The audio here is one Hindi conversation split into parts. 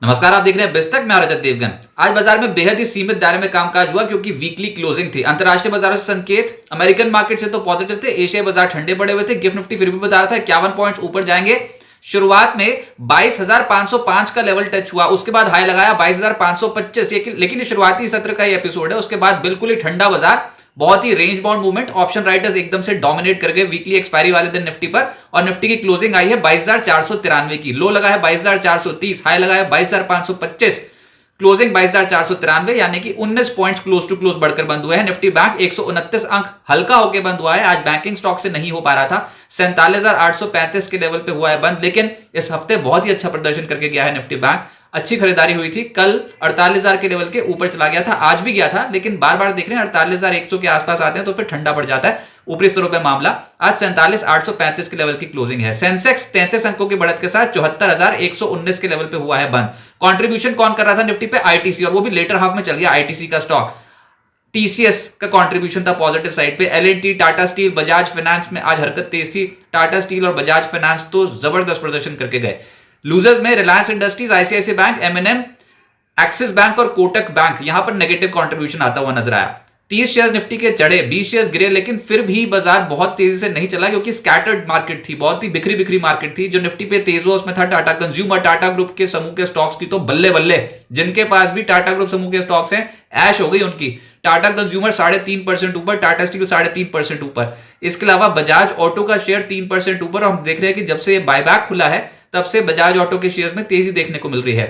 नमस्कार, आप देख रहे हैं बिस्तक में रजत देवगन। आज बाजार में बेहद ही सीमित दायरे में कामकाज हुआ क्योंकि वीकली क्लोजिंग थी। अंतरराष्ट्रीय बाजारों से संकेत अमेरिकन मार्केट से तो पॉजिटिव थे, एशियाई बाजार ठंडे पड़े हुए थे। गिफ्ट निफ्टी फिर भी बता रहा था 51 पॉइंट्स ऊपर जाएंगे। शुरुआत में 22,505 का लेवल टच हुआ, उसके बाद हाई लगाया 22,525। लेकिन ये शुरुआती सत्र का ही एपिसोड है, उसके बाद बिल्कुल ही ठंडा बाजार, बहुत ही range bound movement. Option writers एकदम से डोमिनेट कर गए वीकली एक्सपायरी वाले दिन निफ्टी पर, और निफ्टी की क्लोजिंग आई है 22,493 की। लो लगा है 22,430, हाई लगा है 22,525, क्लोजिंग 22,493, यानी कि 19 पॉइंट्स क्लोज टू क्लोज बढ़कर बंद हुए हैं। निफ्टी बैंक 129 अंक हल्का होकर बंद हुआ है। आज बैंकिंग स्टॉक से नहीं हो पा रहा था, 47,835 के लेवल पे हुआ है बंद, लेकिन इस हफ्ते बहुत ही अच्छा प्रदर्शन करके गया है निफ्टी बैंक। अच्छी खरीदारी हुई थी, कल 48,000 के लेवल के ऊपर चला गया था, आज भी गया था, लेकिन बार बार देख रहे हैं 48,100 के आसपास आते हैं तो फिर ठंडा पड़ जाता है ऊपरी स्तरों पे मामला। आज 47,835 के लेवल की क्लोजिंग है। सेंसेक्स 33 अंकों की बढ़त के साथ 74,119 के लेवल पे हुआ है बंद। कंट्रीब्यूशन कौन कर रहा था निफ्टी पे? आईटीसी, और वो भी लेटर हाफ में चल गया आईटीसी का स्टॉक। टीसीएस का कंट्रीब्यूशन था पॉजिटिव साइड पे। L and T, Tata steel, Bajaj finance में आज हरकत तेज थी। टाटा स्टील और बजाज फाइनेंस तो जबरदस्त प्रदर्शन करके गए। लूजर्स में रिलायंस इंडस्ट्रीज, आईसीआईसी बैंक, एमएनएम, एक्सिस बैंक और कोटक बैंक, यहां पर नेगेटिव कंट्रीब्यूशन आता हुआ नजर आया। 30 शेयर निफ्टी के चढ़े, 20 शेयर गिरे, लेकिन फिर भी बाजार बहुत तेजी से नहीं चला क्योंकि स्कैटर्ड मार्केट थी, बहुत ही बिखरी बिखरी मार्केट थी। जो निफ्टी पे तेज हुआ उसमें था टाटा कंज्यूमर, टाटा ग्रुप के समूह के स्टॉक्स की तो बल्ले बल्ले। जिनके पास भी टाटा ग्रुप समूह के स्टॉक्स हैं, ऐश हो गई उनकी। टाटा कंज्यूमर 3.5% ऊपर, टाटा स्टील 3.5% ऊपर। इसके अलावा बजाज ऑटो का शेयर 3% ऊपर। हम देख रहे हैं कि जब से बायबैक खुला है तब से बजाज ऑटो के शेयर में तेजी देखने को मिल रही है।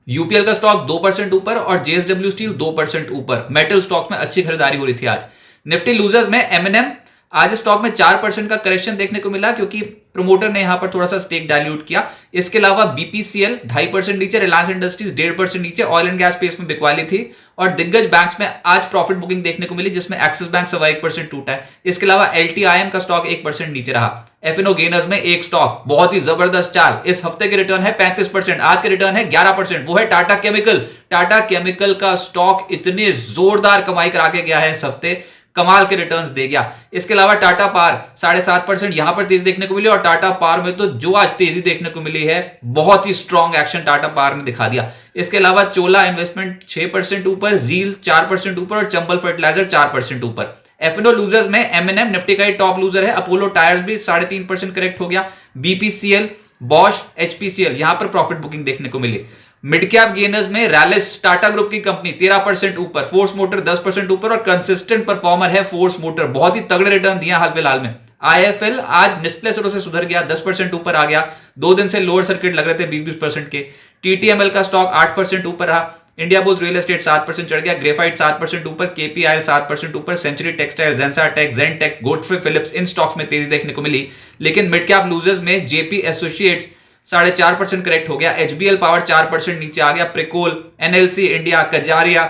यूपीएल का स्टॉक 2% ऊपर और जेएसडब्ल्यू स्टील 2% ऊपर। मेटल स्टॉक्स में अच्छी खरीदारी हो रही थी आज। निफ्टी लूजर्स में एमएनएम, आज स्टॉक में 4% का करेक्शन देखने को मिला क्योंकि प्रमोटर ने यहां पर थोड़ा सा स्टेक डाइल्यूट किया। इसके अलावा बीपीसीएल 2.5% नीचे, रिलायंस इंडस्ट्रीज 1.5% नीचे। ऑयल एंड गैस स्पेस में बिकवाली थी और दिग्गज बैंक्स में आज प्रॉफिट बुकिंग देखने को मिली, जिसमें एक्सिस बैंक 1% टूटा है। इसके अलावा एलटीआईएम का स्टॉक 1% नीचे रहा। एफएनओ गेनर्स में एक स्टॉक, बहुत ही जबरदस्त चाल। इस हफ्ते के रिटर्न है 35%, आज के रिटर्न है 11%, वो है टाटा केमिकल। टाटा केमिकल का स्टॉक इतनी जोरदार कमाई करा के गया है इस हफ्ते, कमाल के रिटर्न्स दे गया। इसके अलावा टाटा पावर 7.5% यहां पर तेजी देखने को मिली, और टाटा पावर में तो जो आज तेजी देखने को मिली है, बहुत ही स्ट्रॉन्ग एक्शन टाटा पावर ने दिखा दिया। इसके अलावा चोला इन्वेस्टमेंट 6% ऊपर, जील 4% ऊपर और चंबल फर्टिलाइजर 4% ऊपर। एफएनओ लूजर्स में एमएनएम निफ्टी का ही टॉप लूजर है। अपोलो टायर्स भी 3.5% करेक्ट हो गया। बीपीसीएल, बॉश, एचपीसीएल, यहां पर प्रॉफिट बुकिंग देखने को मिली। मिड कैप गेनर्स में रैलिस, टाटा ग्रुप की कंपनी 13% ऊपर, फोर्स मोटर 10% ऊपर, और कंसिस्टेंट परफॉर्मर है फोर्स मोटर, बहुत ही तगड़े रिटर्न दिया हाल फिलहाल में। आईएफएल आज निचले स्तरों से सुधर गया, 10% ऊपर आ गया। 2 दिन से लोअर सर्किट लग रहे थे 20-20% के। टीटीएमएल का स्टॉक 8% ऊपर रहा। इंडिया बुल्स रियल एस्टेट 7% चढ़ गया। ग्रेफाइट 7% ऊपर, केपीआईएल 7% ऊपर, सेंचुरी टेक्सटाइल, जेंसाटेक, जेनटेक, गोडफ्रे फिलिप्स, इन स्टॉक्स में तेजी देखने को मिली। लेकिन मिड कैप लूजर्स में जेपी एसोसिएट्स 4.5% करेक्ट हो गया। एचबीएल पावर 4% नीचे आ गया। Pricol, NLC India, Kajaria,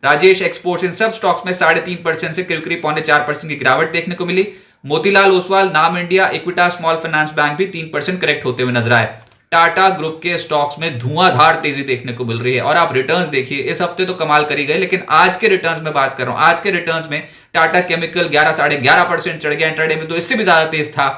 Rajesh exports, इन सब स्टॉक्स में 3.5% से करीब 4.25% की गिरावट देखने को मिली। मोतीलाल ओसवाल, नाम इंडिया, इक्विटा स्मॉल फाइनेंस बैंक भी 3% करेक्ट होते हुए नजर आए। टाटा ग्रुप के स्टॉक्स में धुआंधार तेजी देखने को मिल रही है। और आप रिटर्न्स देखिए, इस हफ्ते तो कमाल करी गए, लेकिन आज के रिटर्न्स में बात कर रहा हूं। आज के रिटर्न्स में टाटा केमिकल 11.5% चढ़ गया, इंट्राडे में तो इससे भी ज्यादा तेज था,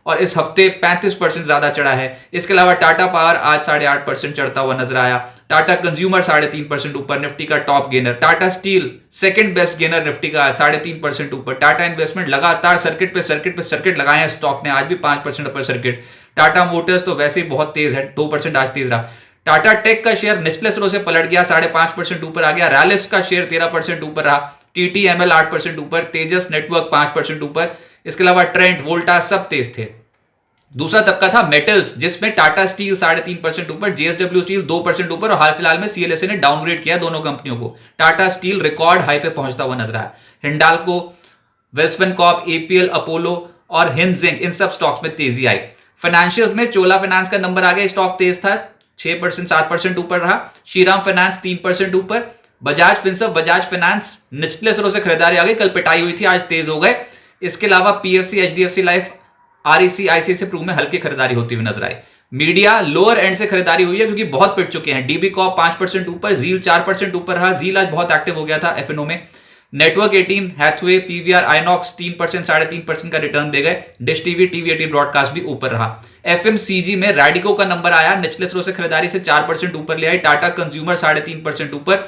और इस हफ्ते 35% ज्यादा चढ़ा है। इसके अलावा टाटा पावर आज 8.5% चढ़ता हुआ नजर आया। टाटा कंज्यूमर 3.5% ऊपर, निफ्टी का top gainer. Tata steel second best gainer Nifty का 3.5% ऊपर। टाटा इन्वेस्टमेंट लगातार सर्किट पे सर्किट लगाए हैं स्टॉक ने, आज भी 5% अपर सर्किट। टाटा मोटर्स तो वैसे ही बहुत तेज है, 2% आज तेज रहा। टाटा टेक का शेयर निचले स्तरों से पलट गया, 5.5% ऊपर आ गया। रैलिस का शेयर 13% ऊपर रहा। टीटीएमएल 8% ऊपर, तेजस नेटवर्क 5% ऊपर। इसके अलावा ट्रेंट, वोल्टास सब तेज थे। दूसरा तबका था मेटल्स, जिसमें टाटा स्टील 3.5% ऊपर, जेएसडब्ल्यू स्टील 2% ऊपर, और हाल फिलहाल में सीएलएसए ने डाउनग्रेड किया दोनों कंपनियों को। टाटा स्टील रिकॉर्ड हाई पे पहुंचता हुआ नजर आया। Hindalco, Welspun Corp, APL, Apollo और हिंजिंग, इन सब स्टॉक्स में तेजी आई। फाइनेंशियल्स में चोला फाइनेंस का नंबर आ गया, स्टॉक तेज था, 7% ऊपर रहा। श्रीराम फाइनेंस 3% ऊपर। बजाज फिनसर्व, बजाज फाइनेंस निचले स्तरों से खरीदारी आ गई, कल पिटाई हुई थी, आज तेज हो गए। इसके अलावा PFC, HDFC life, REC, ICICI pru में हल्की खरीदारी होती हुई नजर आई। मीडिया लोअर एंड से खरीदारी हुई है क्योंकि बहुत पिट चुके हैं। डीबी कॉप 5% ऊपर, जील 4% ऊपर रहा। जील आज बहुत एक्टिव हो गया था एफएनओ में। नेटवर्क 18, हैथवे, पीवीआर, आइनॉक्स 3%, 3.5% का रिटर्न दे गए। डिश टीवी, टीवी 18 ब्रॉडकास्ट भी ऊपर रहा। एफएमसीजी में रैडिको का नंबर आया, निचले स्रोत से खरीदारी से 4% ऊपर ले आई। टाटा कंज्यूमर 3.5% ऊपर।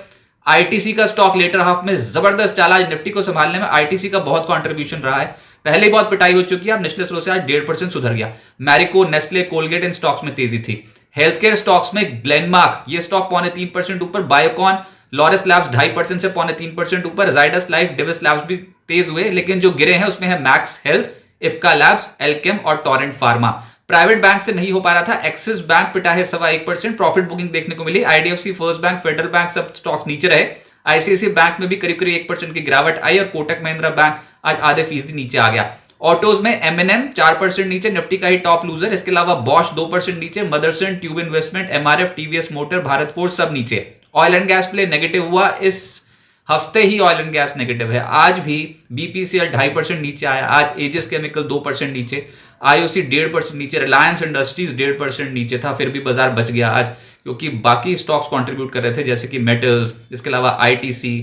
आईटीसी का स्टॉक लेटर हाफ में जबरदस्त चाला। निफ्टी को संभालने में आईटीसी का बहुत कंट्रीब्यूशन रहा है। पहले ही बहुत पिटाई हो चुकी है, अब निचले स्रोत से आज 1.5% सुधर गया। मैरिको, नेस्ले, कोलगेट इन स्टॉक्स में तेजी थी। हेल्थ केयर स्टॉक्स में ग्लेनमार्क ये स्टॉक 3.25% ऊपर। बायोकॉन, लॉरेस लैब्स 2.5% से 3.5% ऊपर। जाइडस लाइफ, डिविस लैब्स भी तेज हुए, लेकिन जो गिरे हैं उसमें है max health, Ipca labs, Alkem और टोरेंट फार्मा। प्राइवेट बैंक से नहीं हो पा रहा था। एक्सिस बैंक पिटा है 1.25%, प्रॉफिट बुकिंग देखने को मिली। IDFC, first bank, federal bank सब स्टॉक नीचे रहे। आईसीआईसीआई बैंक में भी करीब करीब 1% की गिरावट आई और कोटक महिंद्रा बैंक आज आधे फीसदी नीचे आ गया। ऑटोज में एमएनएम 4% नीचे, निफ्टी का ही टॉप लूजर। इसके अलावा बॉश 2% नीचे, Motherson, tube investment, MRF, TVS motor, Bharat forge सब नीचे। Oil and gas play negative हुआ, इस हफ्ते ही ऑयल एंड गैस नेगेटिव है। आज भी बीपीसीएल 2.5% नीचे आया, आज एजिस केमिकल 2% नीचे, आईओसी 1.5% नीचे, रिलायंस इंडस्ट्रीज 1.5% नीचे था, फिर भी बाजार बच गया आज, क्योंकि बाकी स्टॉक्स कंट्रीब्यूट कर रहे थे जैसे कि मेटल्स, इसके अलावा आईटीसी,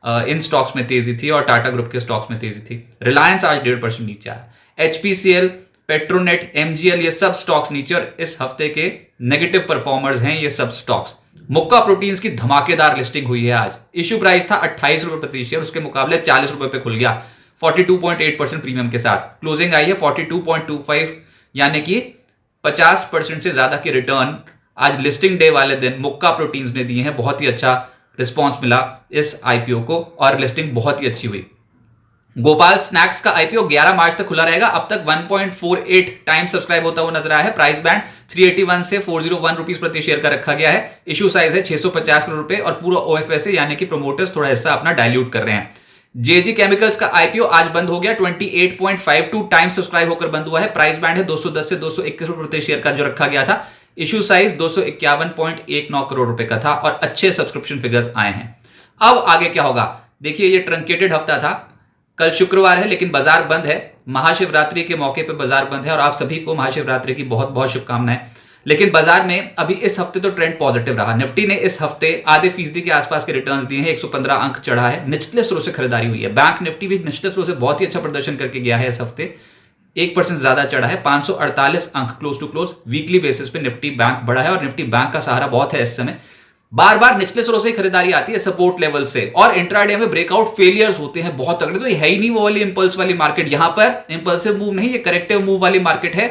इन स्टॉक्स में तेजी थी और टाटा ग्रुप के स्टॉक्स में तेजी थी। रिलायंस आज 1.5% नीचे आया। एचपीसीएल, पेट्रोनेट, एमजीएल ये सब स्टॉक्स नीचे और इस हफ्ते के नेगेटिव परफॉर्मर्स हैं ये सब स्टॉक्स। मुक्का प्रोटीन्स की धमाकेदार लिस्टिंग हुई है आज। इशू प्राइस था 28 रुपए प्रति शेयर, उसके मुकाबले 40 रुपए पे खुल गया 42.8% प्रीमियम के साथ। क्लोजिंग आई है 42.25, यानी कि 50% से ज्यादा की रिटर्न आज लिस्टिंग डे वाले दिन मुक्का प्रोटीन्स ने दिए हैं। बहुत ही अच्छा रिस्पॉन्स मिला इस आईपीओ को और लिस्टिंग बहुत ही अच्छी हुई। गोपाल स्नैक्स का आईपीओ 11 मार्च तक खुला रहेगा। अब तक 1.48 टाइम सब्सक्राइब होता हुआ नजर आया है। प्राइस बैंड 381 से 401 रुपीज प्रति शेयर का रखा गया है। इशू साइज है 650 करोड़ रुपए और पूरा ओएफएस है, यानी कि प्रोमोटर्स थोड़ा हिस्सा अपना डाइल्यूट कर रहे हैं। जेजी केमिकल्स का आईपीओ आज बंद हो गया, 28.52 टाइम सब्सक्राइब होकर बंद हुआ है। प्राइस बैंड है 210 से 221 रुपए प्रति शेयर का जो रखा गया था। इशू साइज 251.19 करोड़ रुपए का था और अच्छे सब्सक्रिप्शन फिगर्स आए हैं। अब आगे क्या होगा देखिए, ये ट्रंकेटेड हफ्ता था, कल शुक्रवार है लेकिन बाजार बंद है। महाशिवरात्रि के मौके पर बाजार बंद है और आप सभी को महाशिवरात्रि की बहुत बहुत शुभकामनाएं। लेकिन बाजार में अभी इस हफ्ते तो ट्रेंड पॉजिटिव रहा। निफ्टी ने इस हफ्ते आधे फीसदी के आसपास के रिटर्न्स दिए हैं, 115 अंक चढ़ा है, निचले स्रोत से खरीदारी हुई है। बैंक निफ्टी भी निचले स्रोत से बहुत ही अच्छा प्रदर्शन करके गया है। इस हफ्ते 1% ज्यादा चढ़ा है, 548 अंक close to close. Weekly basis पे निफ्टी बैंक बढ़ा है और निफ्टी बैंक का सहारा बहुत है इस समय। बार बार निचले स्रोत से खरीदारी आती है सपोर्ट लेवल से और इंट्राडे में ब्रेकआउट फेलियर्स होते हैं बहुत तगड़े। तो ये है ही नहीं वो वाली इंपल्स वाली मार्केट। यहां पर इंपल्सिव मूव नहीं, ये करेक्टिव मूव वाली मार्केट है,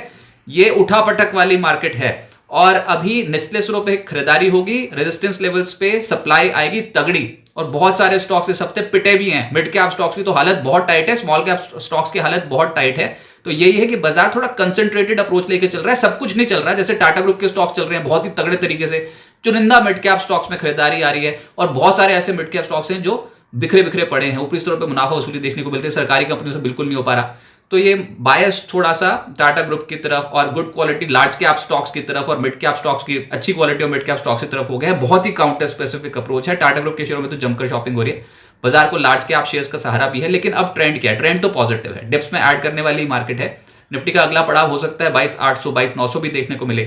ये उठा पटक वाली मार्केट है। और अभी निचले स्रोत पे खरीदारी होगी, रेजिस्टेंस लेवल्स पे सप्लाई आएगी तगड़ी और बहुत सारे स्टॉक्स इस हफ्ते पिटे भी हैं। मिड कैप स्टॉक्स की तो हालत बहुत टाइट है, स्मॉल कैप स्टॉक्स की हालत बहुत टाइट है। तो यही है कि बाजार थोड़ा कंसंट्रेटेड अप्रोच लेके चल रहा है, सब कुछ नहीं चल रहा है। जैसे टाटा ग्रुप के स्टॉक्स चल रहे हैं बहुत ही तगड़े तरीके से, चुनिंदा मिड कैप स्टॉक्स में खरीदारी आ रही है और बहुत सारे ऐसे मिड कैप स्टॉक्स हैं जो बिखरे बिखरे पड़े हैं। ऊपरी स्तर पर मुनाफा वसूली देखने को मिलती है, सरकारी कंपनियों से बिल्कुल नहीं हो पा रहा। तो ये बायस थोड़ा सा टाटा ग्रुप की तरफ और good quality large cap stocks की तरफ और मिड कैप स्टॉक्स की अच्छी क्वालिटी और मिड कैप स्टॉक्स की तरफ हो गया है। बहुत ही काउंटर स्पेसिफिक अप्रोच है। टाटा ग्रुप के शेयरों में तो जमकर शॉपिंग हो रही है। बाजार को लार्ज कैप शेयर्स का सहारा भी है, लेकिन अब ट्रेंड क्या है? ट्रेंड तो पॉजिटिव है, डिप्स में ऐड करने वाली मार्केट है। निफ्टी का अगला पड़ाव हो सकता है 22,800 22,900 भी देखने को मिले।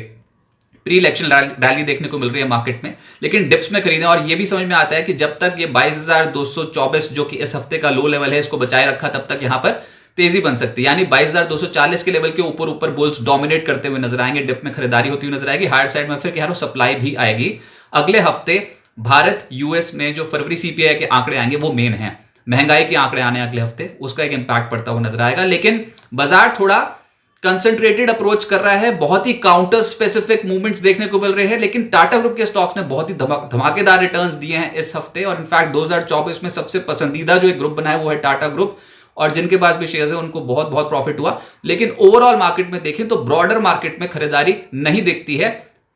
प्री इलेक्शन रैली देखने को मिल रही है मार्केट में, लेकिन डिप्स में खरीदें। और ये भी समझ में आता है कि जब तक ये 22,224 जो कि इस हफ्ते का लो लेवल है इसको बचाए रखा, तब तक यहां पर तेजी बन सकती है। यानी 22,240 के लेवल के ऊपर ऊपर बुल्स डोमिनेट करते हुए नजर आएंगे, डिप में खरीदारी होती हुई नजर आएगी। हायर साइड में फिर कह रहा हूं सप्लाई भी आएगी। अगले हफ्ते भारत यूएस में जो फरवरी सीपीआई के आंकड़े आएंगे वो मेन है। महंगाई के आंकड़े आने अगले हफ्ते, उसका एक इंपैक्ट पड़ता हुआ नजर आएगा। लेकिन बाजार थोड़ा कंसंट्रेटेड अप्रोच कर रहा है, बहुत ही काउंटर स्पेसिफिक मूवमेंट्स देखने को मिल रहे हैं। लेकिन टाटा ग्रुप के स्टॉक्स ने बहुत ही धमाकेदार रिटर्न्स दिए हैं इस हफ्ते और इनफैक्ट 2024 में सबसे पसंदीदा जो एक ग्रुप बना है वो है टाटा ग्रुप, और जिनके पास भी शेयर्स है उनको बहुत बहुत प्रॉफिट हुआ। लेकिन ओवरऑल मार्केट में देखें तो ब्रॉडर मार्केट में खरीदारी नहीं दिखती है।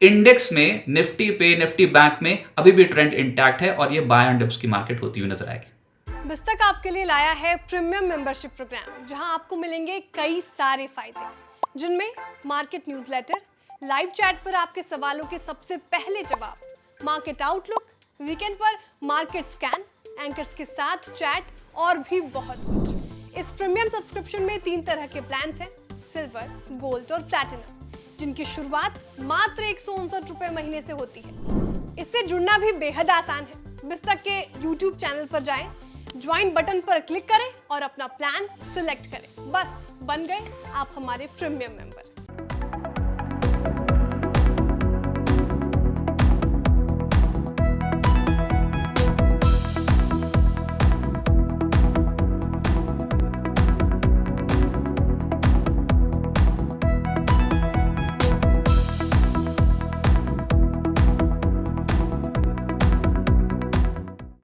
इंडेक्स में निफ्टी पे, निफ्टी बैंक में अभी भी ट्रेंड इंटैक्ट है और ये बाय एंड डिप्स की मार्केट होती हुई नजर आएगी। बिस्तक आपके लिए लाया है प्रीमियम मेंबरशिप प्रोग्राम, जहां आपको मिलेंगे कई सारे फायदे, जिनमें मार्केट न्यूज़लेटर, लाइव चैट पर आपके सवालों के सबसे पहले जवाब, मार्केट आउटलुक, वीकेंड पर मार्केट स्कैन, एंकर्स के साथ चैट और भी बहुत कुछ। इस प्रीमियम सब्सक्रिप्शन में 3 तरह के प्लान्स हैं, सिल्वर, गोल्ड और प्लैटिनम, जिनकी शुरुआत मात्र 159 रुपए महीने से होती है। इससे जुड़ना भी बेहद आसान है। बिस्तक के YouTube चैनल पर जाएं, ज्वाइन बटन पर क्लिक करें और अपना प्लान सिलेक्ट करें। बस बन गए आप हमारे प्रीमियम मेंबर।